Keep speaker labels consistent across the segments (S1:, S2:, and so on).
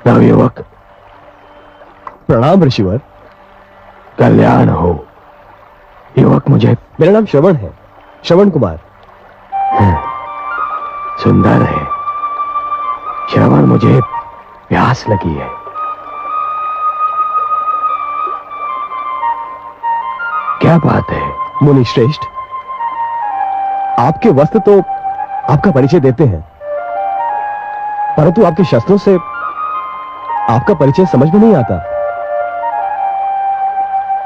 S1: नवयुवक,
S2: प्रणाम ऋषिवर।
S1: कल्याण हो। युवक, मुझे
S2: मेरा नाम श्रवण है, श्रवण कुमार।
S1: सुंदर है श्रवण, मुझे प्यास लगी है। क्या बात है?
S2: मुनि श्रेष्ठ, आपके वस्त्र तो आपका परिचय देते हैं, परंतु आपके शस्त्रों से आपका परिचय समझ में नहीं आता।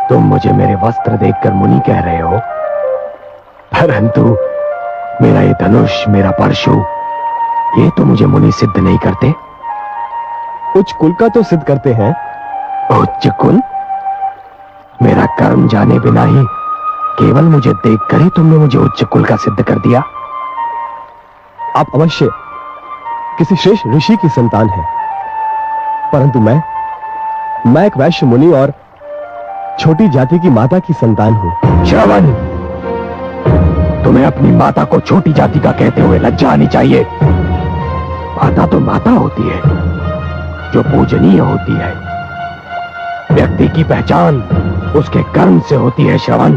S1: तुम मुझे मेरे वस्त्र देखकर मुनि कह रहे हो, परंतु मेरा ये धनुष, मेरा परशु, ये तो मुझे मुनि सिद्ध नहीं करते।
S2: उच्च कुल का तो सिद्ध करते हैं।
S1: उच्च कुल? मेरा कर्म जाने बिना ही केवल मुझे देखकर ही तुमने मुझे उच्च कुल का सिद्ध कर दिया।
S2: आप अवश्य किसी श्रेष्ठ ऋषि की संतान हैं, परंतु मैं एक वैश्य मुनि और छोटी जाति की माता की संतान हूं।
S1: श्रवण, तुम्हें अपनी माता को छोटी जाति का कहते हुए लज्जा आनी चाहिए। माता तो माता होती है, जो पूजनीय होती है। व्यक्ति की पहचान उसके कर्म से होती है। श्रवण,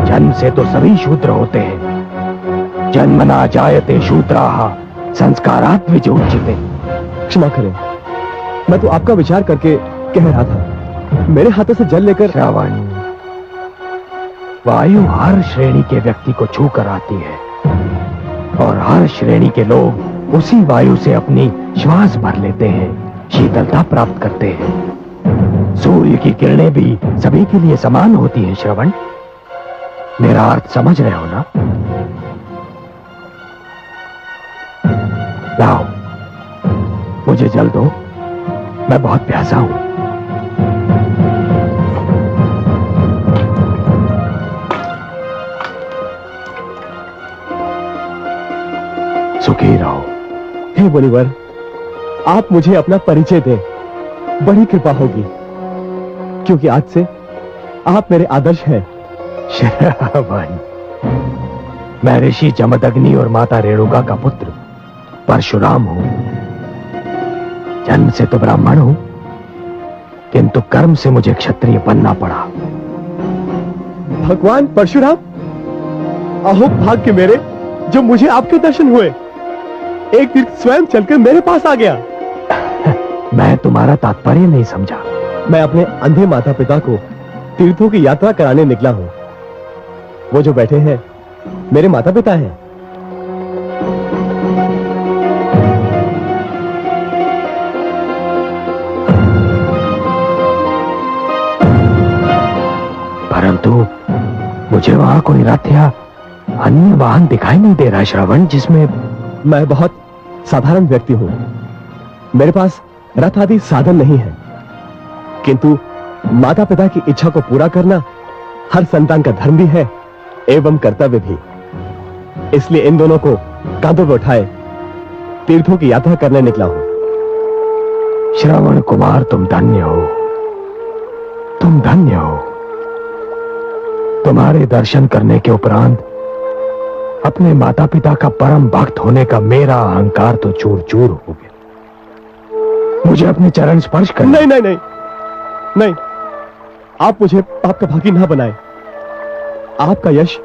S1: जन्म से तो सभी शूद्र होते हैं। जन्मना जायते शूद्राः संस्कारात् विजोच्यते।
S2: क्षमा करें, मैं तो आपका विचार करके कह रहा था। मेरे हाथों से जल लेकर।
S1: श्रवण, वायु हर श्रेणी के व्यक्ति को छू कर आती है, और हर श्रेणी के लोग उसी वायु से अपनी श्वास भर लेते हैं, शीतलता प्राप्त करते हैं। सूर्य की किरणें भी सभी के लिए समान होती हैं। श्रवण, मेरा अर्थ समझ रहे हो ना? लाओ, मुझे जल दो, मैं बहुत प्यासा हूं। सुखी रहो।
S2: हे मुनिवर, आप मुझे अपना परिचय दें, बड़ी कृपा होगी, क्योंकि आज से आप मेरे आदर्श हैं।
S1: श्रवण, मैं ऋषि जमदग्नि और माता रेणुका का पुत्र परशुराम हूं। जन्म से तो ब्राह्मण हूं, किंतु कर्म से मुझे क्षत्रिय बनना पड़ा।
S2: भगवान परशुराम, अहो भाग्य मेरे, जो मुझे आपके दर्शन हुए। एक तीर्थ स्वयं चलकर मेरे पास आ गया।
S1: मैं तुम्हारा तात्पर्य नहीं समझा।
S2: मैं अपने अंधे माता पिता को तीर्थों की यात्रा कराने निकला हूं। वो जो बैठे हैं मेरे माता पिता हैं।
S1: परंतु मुझे वहां कोई रथ या अन्य वाहन दिखाई नहीं दे रहा। श्रवण, जिसमें
S2: मैं बहुत साधारण व्यक्ति हूं। मेरे पास रथ आदि साधन नहीं है, किंतु माता पिता की इच्छा को पूरा करना हर संतान का धर्म भी है एवं कर्तव्य भी। इसलिए इन दोनों को कांधों पर उठाए तीर्थों की यात्रा करने निकला हूं।
S1: श्रवण कुमार, तुम धन्य हो, तुम धन्य हो। तुम्हारे दर्शन करने के उपरांत अपने माता पिता का परम भक्त होने का मेरा अहंकार तो चूर चूर हो गया। मुझे अपने चरण स्पर्श कर।
S2: नहीं नहीं नहीं नहीं, आप मुझे पाप का भागी ना बनाए। आपका यश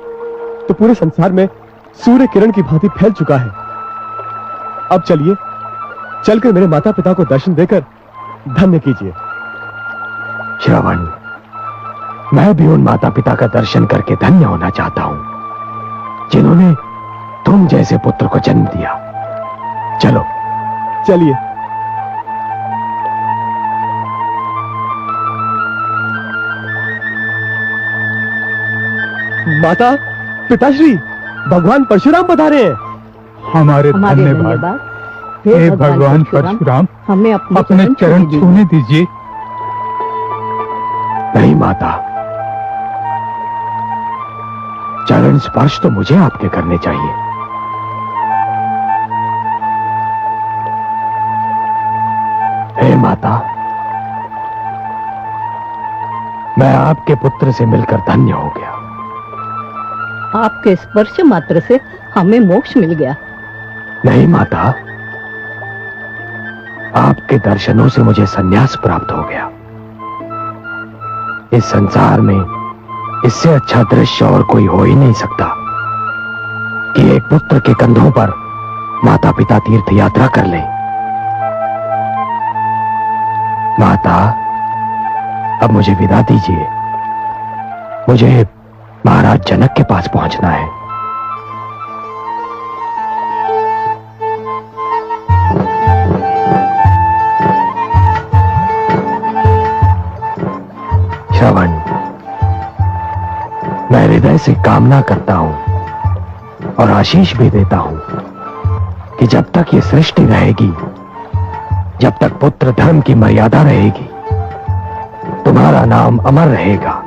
S2: तो पूरे संसार में सूर्य किरण की भांति फैल चुका है। अब चलिए, चलकर मेरे माता पिता को दर्शन देकर धन्य कीजिए।
S1: श्रवण, मैं भी उन माता पिता का दर्शन करके धन्य होना चाहता हूं, जिन्होंने तुम जैसे पुत्र को जन्म दिया। चलो
S2: चलिए। माता पिताश्री, भगवान परशुराम पधारे हैं।
S3: हमारे धन्यवाद। हे भगवान परशुराम,
S4: हमें
S3: अपने चरण छूने दीजिए।
S1: नहीं माता, चरण स्पर्श तो मुझे आपके करने चाहिए। हे माता, मैं आपके पुत्र से मिलकर धन्य हो गया।
S4: आपके स्पर्श मात्र से हमें मोक्ष मिल गया।
S1: नहीं माता, आपके दर्शनों से मुझे संन्यास प्राप्त हो गया। इस संसार में इससे अच्छा दृश्य और कोई हो ही नहीं सकता कि एक पुत्र के कंधों पर माता पिता तीर्थ यात्रा कर ले। माता, अब मुझे विदा दीजिए। मुझे महाराज जनक के पास पहुंचना है। श्रवण, मैं हृदय से कामना करता हूं और आशीष भी देता हूं कि जब तक ये सृष्टि रहेगी, जब तक पुत्र धर्म की मर्यादा रहेगी, तुम्हारा नाम अमर रहेगा।